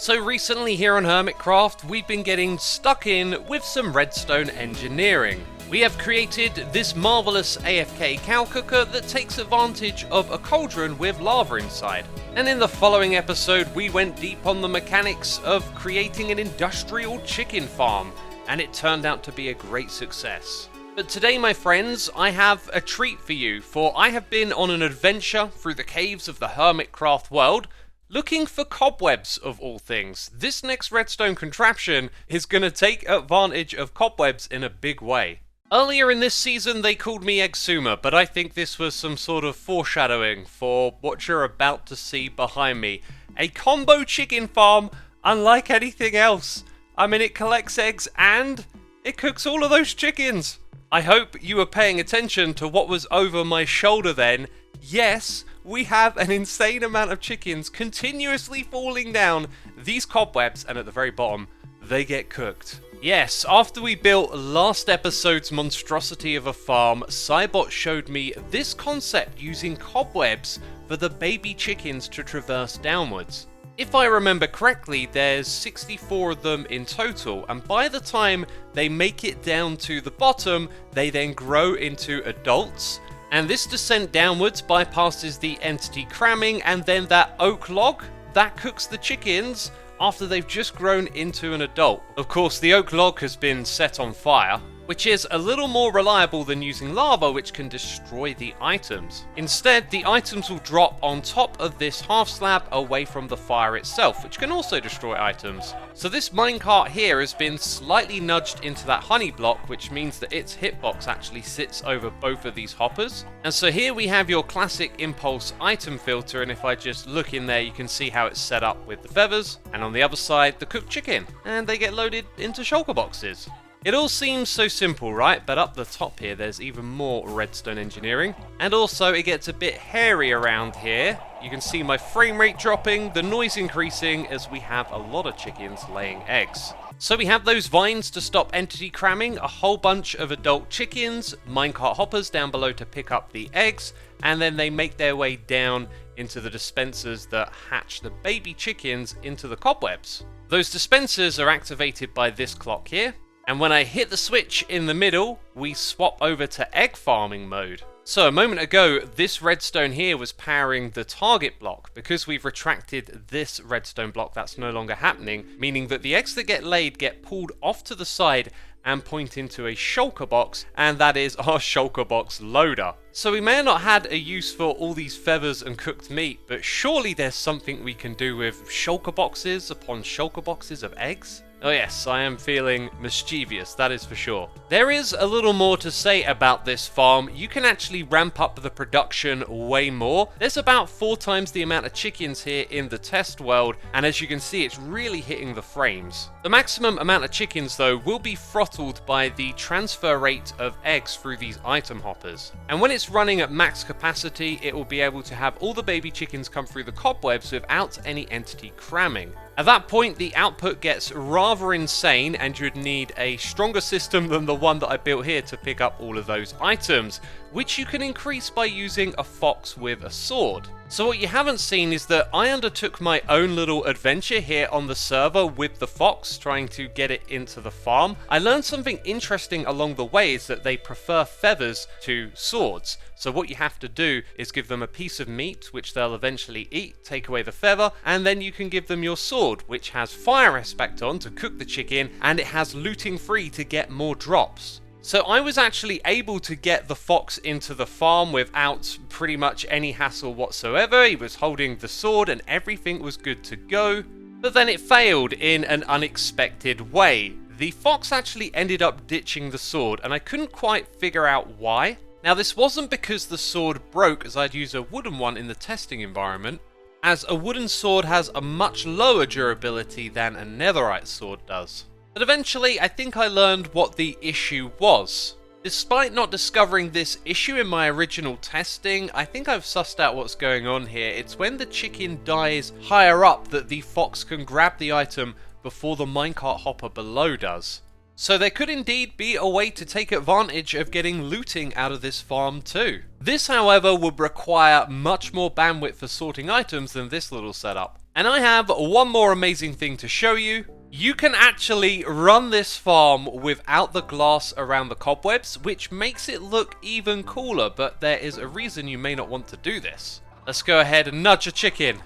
So recently here on Hermitcraft, we've been getting stuck in with some redstone engineering. We have created this marvellous AFK cow cooker that takes advantage of a cauldron with lava inside. And in the following episode, we went deep on the mechanics of creating an industrial chicken farm, and it turned out to be a great success. But today, my friends, I have a treat for you, for I have been on an adventure through the caves of the Hermitcraft world, looking for cobwebs of all things. This next redstone contraption is going to take advantage of cobwebs in a big way. Earlier in this season they called me Xisuma, but I think this was some sort of foreshadowing for what you're about to see behind me. A combo chicken farm unlike anything else. I mean, it collects eggs and it cooks all of those chickens. I hope you were paying attention to what was over my shoulder then. Yes, we have an insane amount of chickens continuously falling down these cobwebs, and at the very bottom, they get cooked. Yes, after we built last episode's monstrosity of a farm, Cybot showed me this concept using cobwebs for the baby chickens to traverse downwards. If I remember correctly, there's 64 of them in total, and by the time they make it down to the bottom, they then grow into adults. And this descent downwards bypasses the entity cramming, and then that oak log, that cooks the chickens after they've just grown into an adult. Of course, the oak log has been set on fire, which is a little more reliable than using lava, which can destroy the items. Instead, the items will drop on top of this half slab away from the fire itself, which can also destroy items. So this minecart here has been slightly nudged into that honey block, which means that its hitbox actually sits over both of these hoppers. And so here we have your classic impulse item filter, and if I just look in there, you can see how it's set up with the feathers, and on the other side, the cooked chicken, and they get loaded into shulker boxes. It all seems so simple, right? But up the top here, there's even more redstone engineering. And also, it gets a bit hairy around here. You can see my frame rate dropping, the noise increasing, as we have a lot of chickens laying eggs. So we have those vines to stop entity cramming, a whole bunch of adult chickens, minecart hoppers down below to pick up the eggs, and then they make their way down into the dispensers that hatch the baby chickens into the cobwebs. Those dispensers are activated by this clock here. And when I hit the switch in the middle, we swap over to egg farming mode. So a moment ago, this redstone here was powering the target block. Because we've retracted this redstone block, that's no longer happening, meaning that the eggs that get laid get pulled off to the side and point into a shulker box, and that is our shulker box loader. So we may have not had a use for all these feathers and cooked meat, but surely there's something we can do with shulker boxes upon shulker boxes of eggs? Oh yes, I am feeling mischievous, that is for sure. There is a little more to say about this farm. You can actually ramp up the production way more. There's about 4 times the amount of chickens here in the test world, and as you can see, it's really hitting the frames. The maximum amount of chickens, though, will be throttled by the transfer rate of eggs through these item hoppers. And when it's running at max capacity, it will be able to have all the baby chickens come through the cobwebs without any entity cramming. At that point, the output gets rather insane, and you'd need a stronger system than the one that I built here to pick up all of those items, which you can increase by using a fox with a sword. So what you haven't seen is that I undertook my own little adventure here on the server with the fox, trying to get it into the farm. I learned something interesting along the way, is that they prefer feathers to swords. So what you have to do is give them a piece of meat, which they'll eventually eat, take away the feather, and then you can give them your sword, which has fire aspect on to cook the chicken, and it has looting free to get more drops. So I was actually able to get the fox into the farm without pretty much any hassle whatsoever. He was holding the sword and everything was good to go. But then it failed in an unexpected way. The fox actually ended up ditching the sword, and I couldn't quite figure out why. Now this wasn't because the sword broke, as I'd used a wooden one in the testing environment, as a wooden sword has a much lower durability than a netherite sword does. But eventually, I think I learned what the issue was. Despite not discovering this issue in my original testing, I think I've sussed out what's going on here. It's when the chicken dies higher up that the fox can grab the item before the minecart hopper below does. So there could indeed be a way to take advantage of getting looting out of this farm too. This, however, would require much more bandwidth for sorting items than this little setup. And I have one more amazing thing to show you. You can actually run this farm without the glass around the cobwebs, which makes it look even cooler, but there is a reason you may not want to do this. Let's go ahead and nudge a chicken.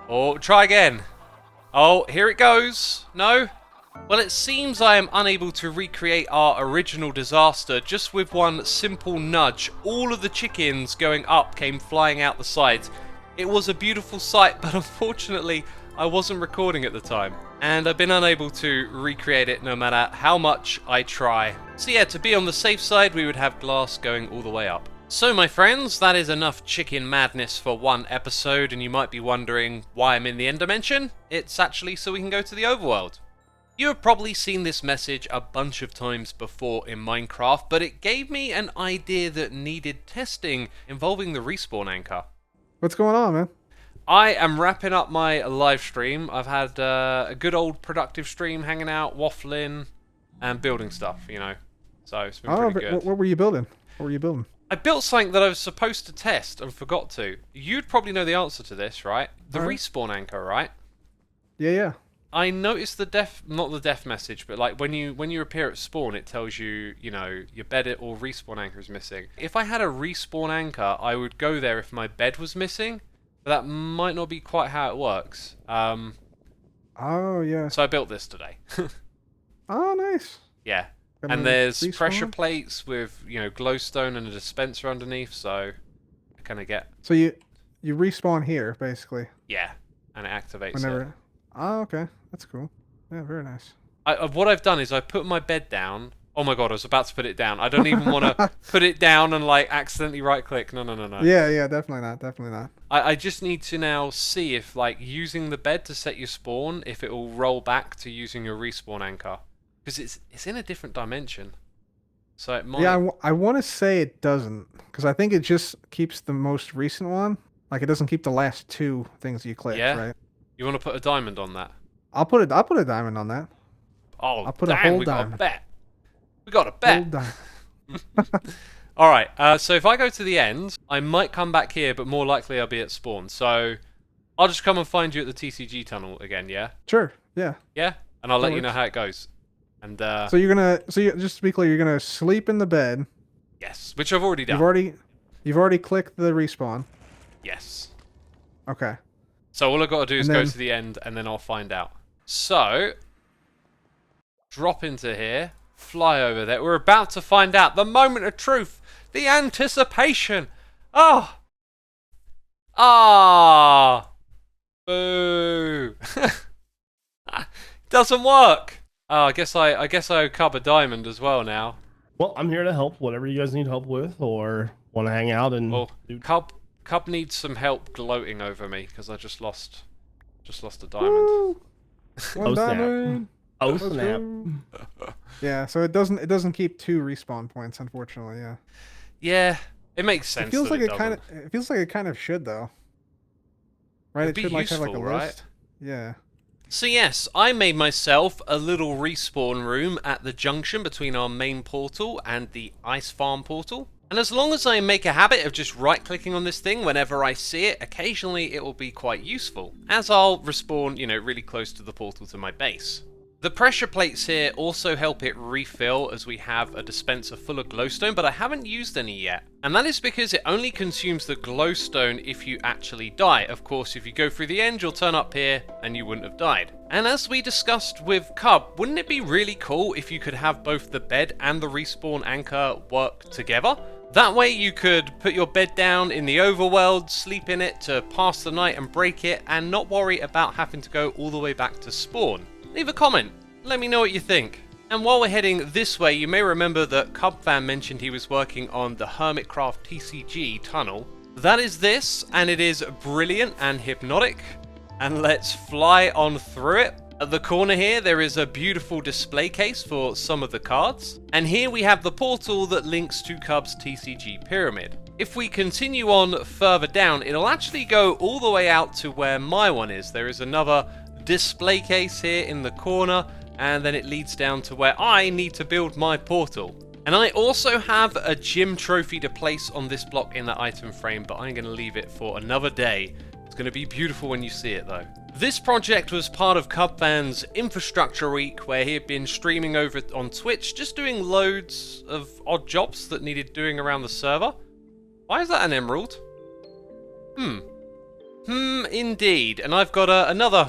Oh, try again. Oh, here it goes. No? Well, it seems I am unable to recreate our original disaster just with one simple nudge. All of the chickens going up came flying out the sides. It was a beautiful sight, but unfortunately, I wasn't recording at the time. And I've been unable to recreate it no matter how much I try. So yeah, to be on the safe side, we would have glass going all the way up. So my friends, that is enough chicken madness for one episode, and you might be wondering why I'm in the end dimension. It's actually so we can go to the overworld. You have probably seen this message a bunch of times before in Minecraft, but it gave me an idea that needed testing involving the respawn anchor. What's going on, man? I am wrapping up my live stream. I've had a good old productive stream, hanging out, waffling, and building stuff, you know. So it's been pretty good. What were you building? What were you building? I built something that I was supposed to test and forgot to. You'd probably know the answer to this, right? The respawn anchor, right? Yeah. I noticed not the death message, but like when you appear at spawn, it tells you, you know, your bed or respawn anchor is missing. If I had a respawn anchor, I would go there if my bed was missing. But that might not be quite how it works. Oh, yeah. So I built this today. Oh, nice. Yeah. And there's pressure plates with, you know, glowstone and a dispenser underneath, so I kind of get... So you respawn here, basically. Yeah, and it activates whenever... it. Oh, okay. That's cool. Yeah, very nice. What I've done is I put my bed down. Oh my god, I was about to put it down. I don't even want to put it down and like accidentally right click. No. Yeah, definitely not. I just need to now see if like using the bed to set your spawn, if it will roll back to using your respawn anchor. Because it's in a different dimension. So it might... Yeah, I want to say it doesn't. Because I think it just keeps the most recent one. Like it doesn't keep the last two things you click, right? You want to put a diamond on that? I'll put a diamond on that. Oh, I'll put a whole diamond. We got a bet. Alright, so if I go to the end, I might come back here, but more likely I'll be at spawn. So I'll just come and find you at the TCG tunnel again, yeah? Sure, yeah. Yeah? And I'll let you know how it goes. And so just to be clear, you're gonna sleep in the bed. Yes, which I've already done. You've already clicked the respawn. Yes. Okay. So all I've got to do is go to the end, and then I'll find out. So, drop into here, fly over there. We're about to find out the moment of truth, the anticipation. Oh, boo! Doesn't work. Oh, I guess I owe Cub a diamond as well now. Well, I'm here to help. Whatever you guys need help with, or want to hang out and. Well, Cub needs some help gloating over me because I just lost a diamond. Woo! One diamond. Oh snap! Yeah, so it doesn't keep 2 respawn points, unfortunately. Yeah. Yeah, it makes sense. It feels like it kind of should though. Right? It'd it should be useful, have like a right? list. Yeah. So yes, I made myself a little respawn room at the junction between our main portal and the ice farm portal. And as long as I make a habit of just right-clicking on this thing whenever I see it, occasionally it will be quite useful, as I'll respawn, you know, really close to the portal to my base. The pressure plates here also help it refill as we have a dispenser full of glowstone, but I haven't used any yet. And that is because it only consumes the glowstone if you actually die. Of course, if you go through the end, you'll turn up here and you wouldn't have died. And as we discussed with Cub, wouldn't it be really cool if you could have both the bed and the respawn anchor work together? That way you could put your bed down in the overworld, sleep in it to pass the night and break it, and not worry about having to go all the way back to spawn. Leave a comment, let me know what you think. And while we're heading this way, you may remember that Cubfan mentioned he was working on the Hermitcraft TCG tunnel. That is this, and it is brilliant and hypnotic. And let's fly on through it. At the corner here, there is a beautiful display case for some of the cards. And here we have the portal that links to Cub's TCG pyramid. If we continue on further down, it'll actually go all the way out to where my one is. There is another display case here in the corner, and then it leads down to where I need to build my portal. And I also have a gym trophy to place on this block in the item frame, but I'm going to leave it for another day It's going to be beautiful when you see it, though. This project was part of Cubvan's Infrastructure Week, where he had been streaming over on Twitch, just doing loads of odd jobs that needed doing around the server. Why is that an emerald? Indeed. And I've got another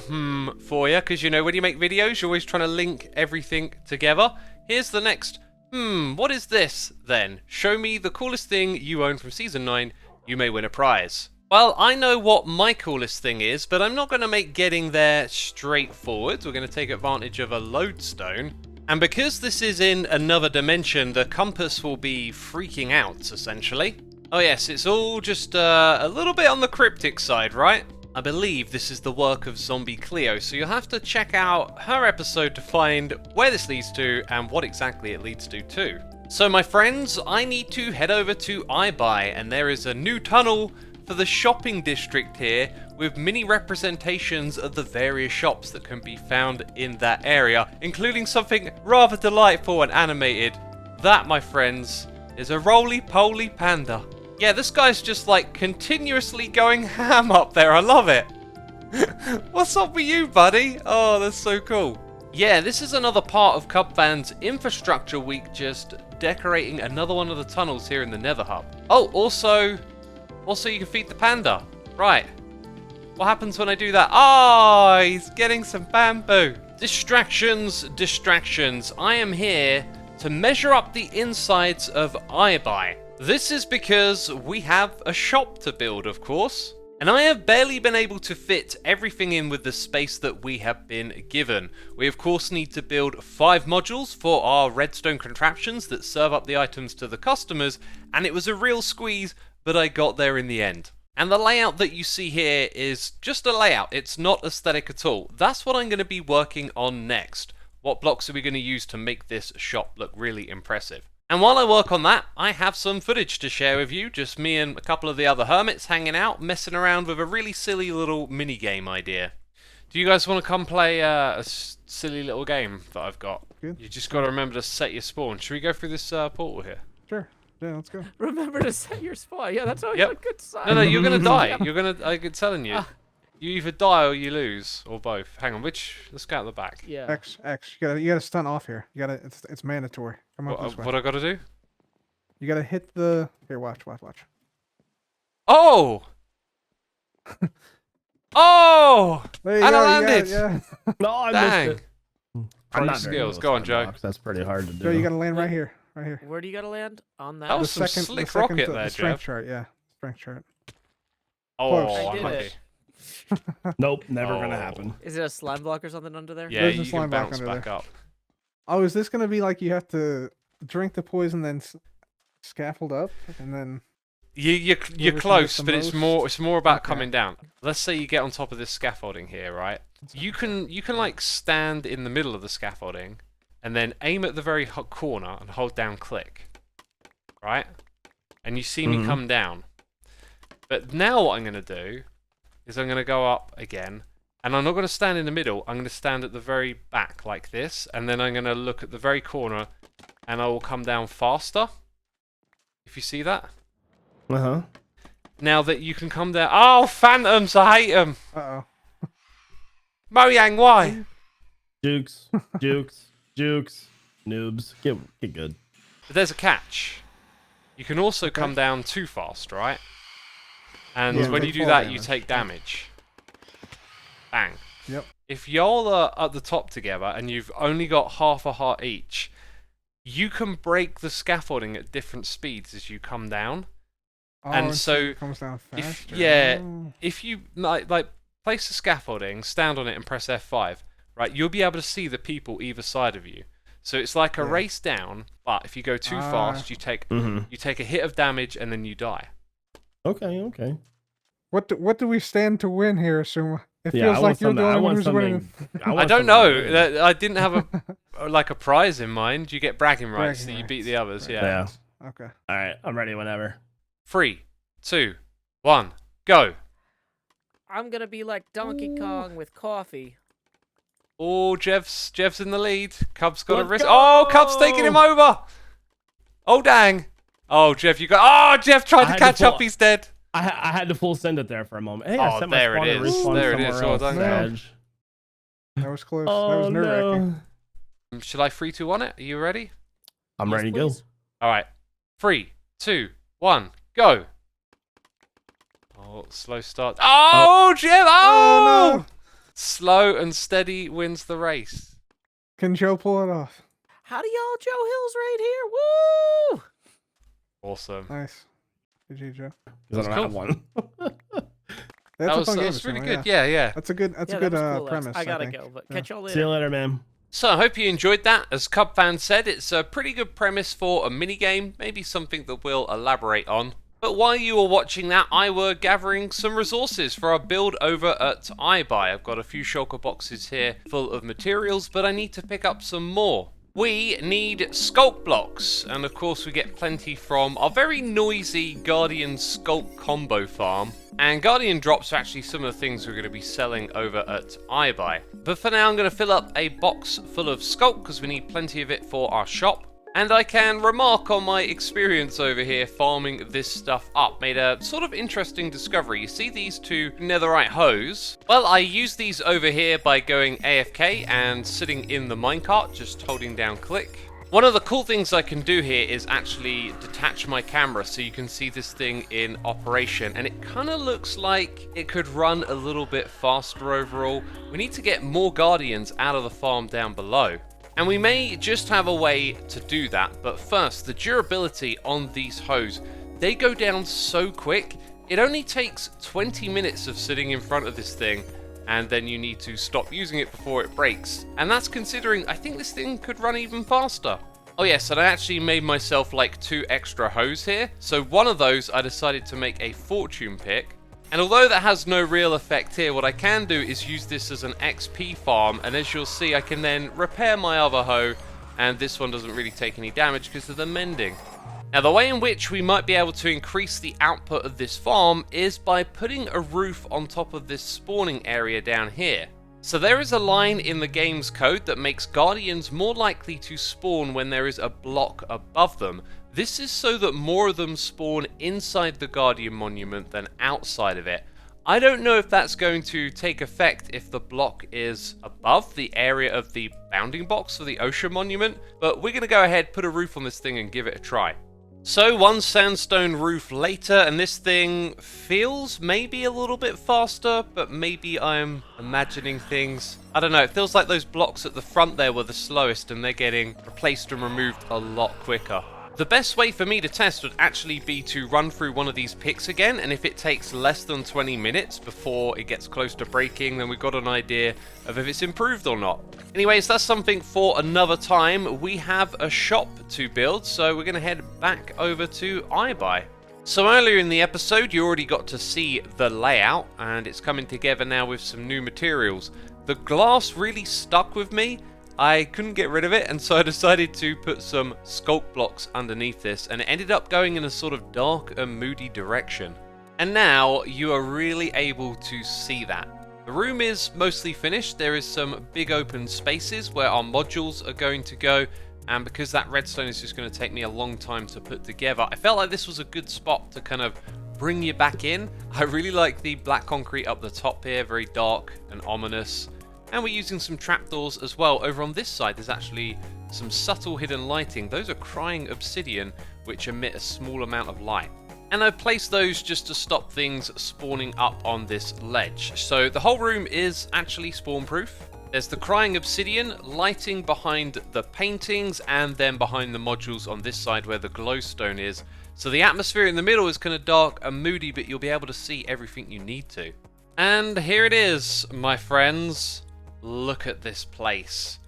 for you, because, you know, when you make videos, you're always trying to link everything together. Here's the next what is this, then? Show me the coolest thing you own from Season 9. You may win a prize. Well, I know what my coolest thing is, but I'm not going to make getting there straightforward. We're going to take advantage of a lodestone. And because this is in another dimension, the compass will be freaking out, essentially. Oh yes, it's all just a little bit on the cryptic side, right? I believe this is the work of Zombie Cleo, so you'll have to check out her episode to find where this leads to and what exactly it leads to too. So my friends, I need to head over to iBuy, and there is a new tunnel for the shopping district here with mini representations of the various shops that can be found in that area, including something rather delightful and animated. That, my friends, is a roly-poly panda. Yeah, this guy's just like continuously going ham up there. I love it. What's up with you, buddy? Oh, that's so cool. Yeah, this is another part of Cubvan's Infrastructure Week, just decorating another one of the tunnels here in the Nether Hub. Oh, also you can feed the panda. Right. What happens when I do that? Oh, he's getting some bamboo. Distractions, distractions. I am here to measure up the insides of iBuy. This is because we have a shop to build, of course. And I have barely been able to fit everything in with the space that we have been given. We of course need to build 5 modules for our redstone contraptions that serve up the items to the customers, and it was a real squeeze, but I got there in the end. And the layout that you see here is just a layout, it's not aesthetic at all. That's what I'm going to be working on next. What blocks are we going to use to make this shop look really impressive? And while I work on that, I have some footage to share with you, just me and a couple of the other hermits hanging out, messing around with a really silly little mini-game idea. Do you guys want to come play a silly little game that I've got? Good. You just got to remember to set your spawn. Should we go through this portal here? Sure. Yeah, let's go. Remember to set your spawn. Yeah, that's always a good sign. No, you're going to die. You're going to, I'm telling you. You either die or you lose, or both. Hang on, let's go out the back. Yeah. X. You gotta stunt off here. It's mandatory. Come on this way. What I gotta do? You gotta hit the. Here, watch. Oh! Oh! There you And go, I you got landed. it, yeah. No, I Dang. missed it. Pro not very skills. good Go with on, Joe. skybox. That's pretty hard to do. Joe, you gotta land right here. Right here. Where do you gotta land? On that? That was some slick rocket there, the strength Jeff. chart, yeah. Strength chart. Oh, Close. I I'm did lucky. it. Nope, never gonna Oh. happen. Is it a slime block or something under there? Yeah, There's a you slime can block bounce under back there. up. Oh, is this gonna be like you have to drink the poison, then scaffold up, and then? You're Whoever can close, get but the it's more about Okay. coming down. Let's say you get on top of this scaffolding here, right? You can like stand in the middle of the scaffolding, and then aim at the very corner and hold down click, right? And you see me come down. But now what I'm gonna do is I'm gonna go up again, and I'm not gonna stand in the middle. I'm gonna stand at the very back like this, and then I'm gonna look at the very corner, and I will come down faster. If you see that. Now that you can come down. Oh, phantoms! I hate them. Uh-oh. Mojang, why? Jukes, noobs. Get good. But there's a catch. You can also come down too fast, right? And Yeah, when take you do fall that, you damage. take damage. Bang. Yep. If y'all are at the top together and you've only got half a heart each, you can break the scaffolding at different speeds as you come down. Oh, And so it comes down faster. Oh. If you like place the scaffolding, stand on it, and press F5, right, you'll be able to see the people either side of you. So it's like a race down, but if you go too fast, you take a hit of damage and then you die. Okay. What do we stand to win here, Xisuma? It Yeah, feels I like want you're the something. I only one want who's winning. something. I don't know. I didn't have a prize in mind. You get bragging rights, so Bragging you beat rights. the others. Right. Yeah. Okay. All right, I'm ready whenever. 3, 2, 1, go. I'm gonna be like Donkey Kong with coffee. Oh, Jev's in the lead. Cub's got a Let's risk. go! Oh, Cub's taking him over. Oh, dang. Oh, Jeff, you got. Oh, Jeff tried I to had catch to up. He's dead. I had to full send it there for a moment. Hey, Oh, I set my there it spawn to is. respawn There it is. somewhere Well else. done, guys. Edge. That was close. that Oh was nerve-wracking. no! Shall I 3, 2, 1 it? Are you ready? I'm Yes, ready to go. please. All right. 3, 2, 1, go. Oh, slow start. Oh, Jim! Oh! no. Slow and steady wins the race. Can Joe pull it off? Howdy, y'all. Joe Hill's right here. Woo! Awesome. Nice. GG, Joe. Because I don't have one. That's a fun game. That's really Xisuma, good. Yeah. That's a good. That's Yeah, a good that was cool, Lex. premise. I gotta think. go, but Yeah. catch y'all See you later. later, man. So I hope you enjoyed that. As Cub fan said, it's a pretty good premise for a mini game, maybe something that we'll elaborate on. But while you were watching that, I were gathering some resources for our build over at iBuy. I've got a few shulker boxes here full of materials, but I need to pick up some more. We need sculk blocks, and of course we get plenty from our very noisy Guardian sculk combo farm. And Guardian drops are actually some of the things we're going to be selling over at iBuy. But for now I'm going to fill up a box full of sculk because we need plenty of it for our shop. And I can remark on my experience over here farming this stuff up. Made a sort of interesting discovery. You see these two netherite hose? Well, I use these over here by going AFK and sitting in the minecart, just holding down click. One of the cool things I can do here is actually detach my camera so you can see this thing in operation. And it kind of looks like it could run a little bit faster overall. We need to get more guardians out of the farm down below. And we may just have a way to do that, but first, the durability on these hose, they go down so quick, it only takes 20 minutes of sitting in front of this thing, and then you need to stop using it before it breaks. And that's considering, I think this thing could run even faster. Oh yes, and I actually made myself like 2 extra hose here, so one of those I decided to make a fortune pick. And although that has no real effect here, what I can do is use this as an XP farm, and as you'll see I can then repair my other hoe, and this one doesn't really take any damage because of the mending. Now the way in which we might be able to increase the output of this farm is by putting a roof on top of this spawning area down here. So there is a line in the game's code that makes guardians more likely to spawn when there is a block above them. This is so that more of them spawn inside the Guardian Monument than outside of it. I don't know if that's going to take effect if the block is above the area of the bounding box for the Ocean Monument, but we're going to go ahead, put a roof on this thing and give it a try. So 1 sandstone roof later, and this thing feels maybe a little bit faster, but maybe I'm imagining things. I don't know, it feels like those blocks at the front there were the slowest and they're getting replaced and removed a lot quicker. The best way for me to test would actually be to run through one of these picks again, and if it takes less than 20 minutes before it gets close to breaking, then we've got an idea of if it's improved or not. Anyways, that's something for another time. We have a shop to build, so we're going to head back over to iBuy. So earlier in the episode, you already got to see the layout, and it's coming together now with some new materials. The glass really stuck with me. I couldn't get rid of it, and so I decided to put some sculk blocks underneath this, and it ended up going in a sort of dark and moody direction. And now you are really able to see that. The room is mostly finished. There is some big open spaces where our modules are going to go, and because that redstone is just going to take me a long time to put together, I felt like this was a good spot to kind of bring you back in. I really like the black concrete up the top here, very dark and ominous. And we're using some trapdoors as well. Over on this side, there's actually some subtle hidden lighting. Those are crying obsidian, which emit a small amount of light. And I've placed those just to stop things spawning up on this ledge. So the whole room is actually spawn proof. There's the crying obsidian, lighting behind the paintings, and then behind the modules on this side where the glowstone is. So the atmosphere in the middle is kind of dark and moody, but you'll be able to see everything you need to. And here it is, my friends. Look at this place.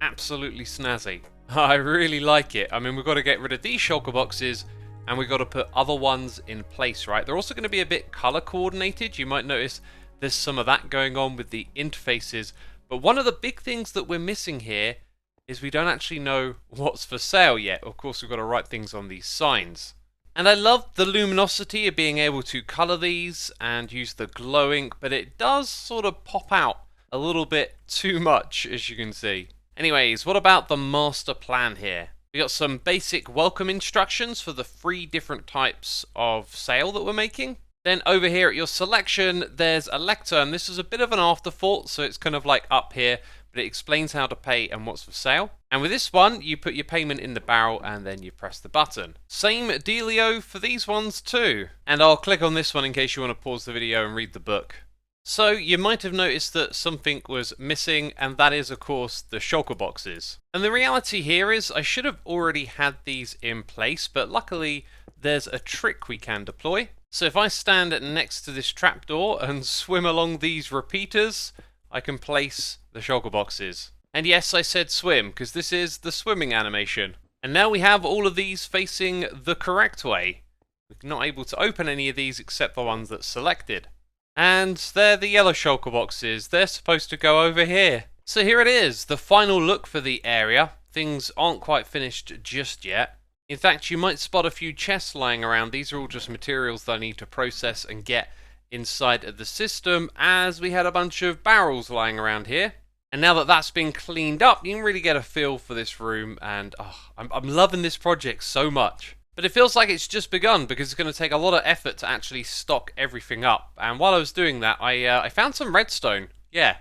Absolutely snazzy. I really like it. I mean, we've got to get rid of these shulker boxes and we've got to put other ones in place, right? They're also going to be a bit color coordinated. You might notice there's some of that going on with the interfaces. But one of the big things that we're missing here is we don't actually know what's for sale yet. Of course, we've got to write things on these signs. And I love the luminosity of being able to color these and use the glow ink, but it does sort of pop out a little bit too much, as you can see. Anyways, what about the master plan here? We got some basic welcome instructions for the 3 different types of sale that we're making. Then over here at your selection, there's a lectern. This is a bit of an afterthought, so it's kind of like up here, but it explains how to pay and what's for sale. And with this one, you put your payment in the barrel and then you press the button. Same dealio for these ones too. And I'll click on this one in case you want to pause the video and read the book. So you might have noticed that something was missing, and that is of course the shulker boxes. And the reality here is I should have already had these in place, but luckily there's a trick we can deploy. So if I stand next to this trapdoor and swim along these repeaters, I can place the shulker boxes. And yes, I said swim, because this is the swimming animation. And now we have all of these facing the correct way. We're not able to open any of these except the ones that's selected. And they're the yellow shulker boxes. They're supposed to go over here. So here it is, the final look for the area. Things aren't quite finished just yet. In fact, you might spot a few chests lying around. These are all just materials that I need to process and get inside of the system, as we had a bunch of barrels lying around here. And now that that's been cleaned up, you can really get a feel for this room, and I'm loving this project so much. But it feels like it's just begun, because it's going to take a lot of effort to actually stock everything up. And while I was doing that, I found some redstone. Yeah.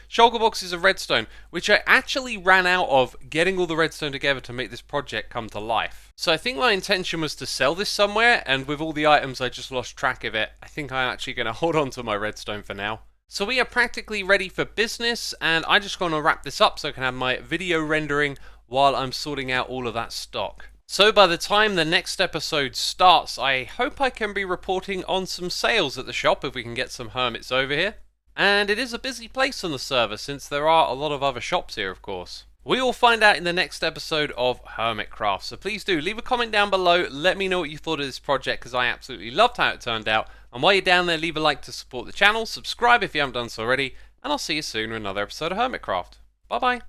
Shulker boxes of redstone, which I actually ran out of getting all the redstone together to make this project come to life. So I think my intention was to sell this somewhere, and with all the items I just lost track of it. I think I'm actually going to hold on to my redstone for now. So we are practically ready for business, and I just want to wrap this up so I can have my video rendering while I'm sorting out all of that stock. So by the time the next episode starts, I hope I can be reporting on some sales at the shop if we can get some hermits over here. And it is a busy place on the server, since there are a lot of other shops here, of course. We will find out in the next episode of Hermitcraft, so please do leave a comment down below, let me know what you thought of this project, because I absolutely loved how it turned out. And while you're down there, leave a like to support the channel, subscribe if you haven't done so already, and I'll see you soon with another episode of Hermitcraft. Bye bye!